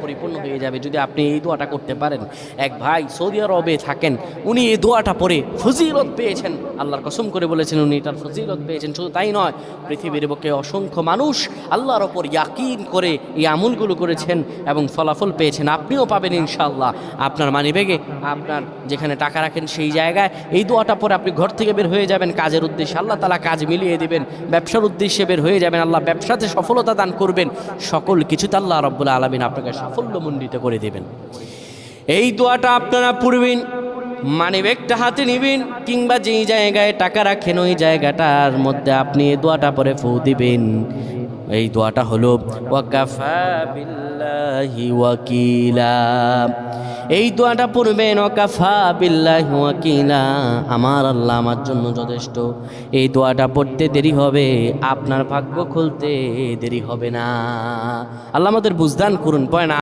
পরিপূর্ণ হয়ে যাবে যদি আপনি এই দোয়াটা করতে পারেন। এক ভাই সৌদি আরবে থাকেন, উনি এই দোয়াটা পড়ে ফজিলত পেয়েছেন, আল্লাহর কসম করে বলেছেন উনি এটার ফজিলত পেয়েছেন। শুধু তাই নয়, পৃথিবীর বুকে অসংখ্য মানুষ আল্লাহর ওপর ইয়াকিন করে এই আমলগুলো করেছেন এবং ফলাফল পেয়েছেন। আপনিও পাবেন ইনশাআল্লাহ। আপনার মানিব্যাগে, আপনার যেখানে টাকা রাখেন সেই জায়গায় এই দোয়াটা পরে আপনি ঘর থেকে বের হয়ে যাবেন কাজের উদ্দেশ্যে, আল্লাহ তাআলা কাজ মিলিয়ে দিবেন। ব্যবসার উদ্দেশ্যে বের হয়ে যাবেন, আল্লাহ ব্যবসাতে সফলতা দান করবেন। সকল কিছুতে আল্লাহ রাব্বুল আলামিন আপনাকে সাফল্যমণ্ডিত করে দেবেন। এই দোয়াটা আপনারা পড়বেন, মানিব্যাগটা হাতে নেবেন, কিংবা যেই জায়গায় টাকা রাখেন ওই জায়গাটার মধ্যে আপনি এই দোয়াটা পরে ফু দিবেন। এই দোয়াটা হলো ওয়াকাফা বিল্লাহি ওয়াকিলা। এই দোয়াটা পড়বেন, ওয়াকাফা বিল্লাহি ওয়াকিলা, আমার আল্লাহ আমার জন্য যথেষ্ট। এই দোয়াটা পড়তে দেরি হবে, আপনার ভাগ্য খুলতে দেরি হবে না। আল্লাহ আমাদের বুঝদান করুন। পড়েন।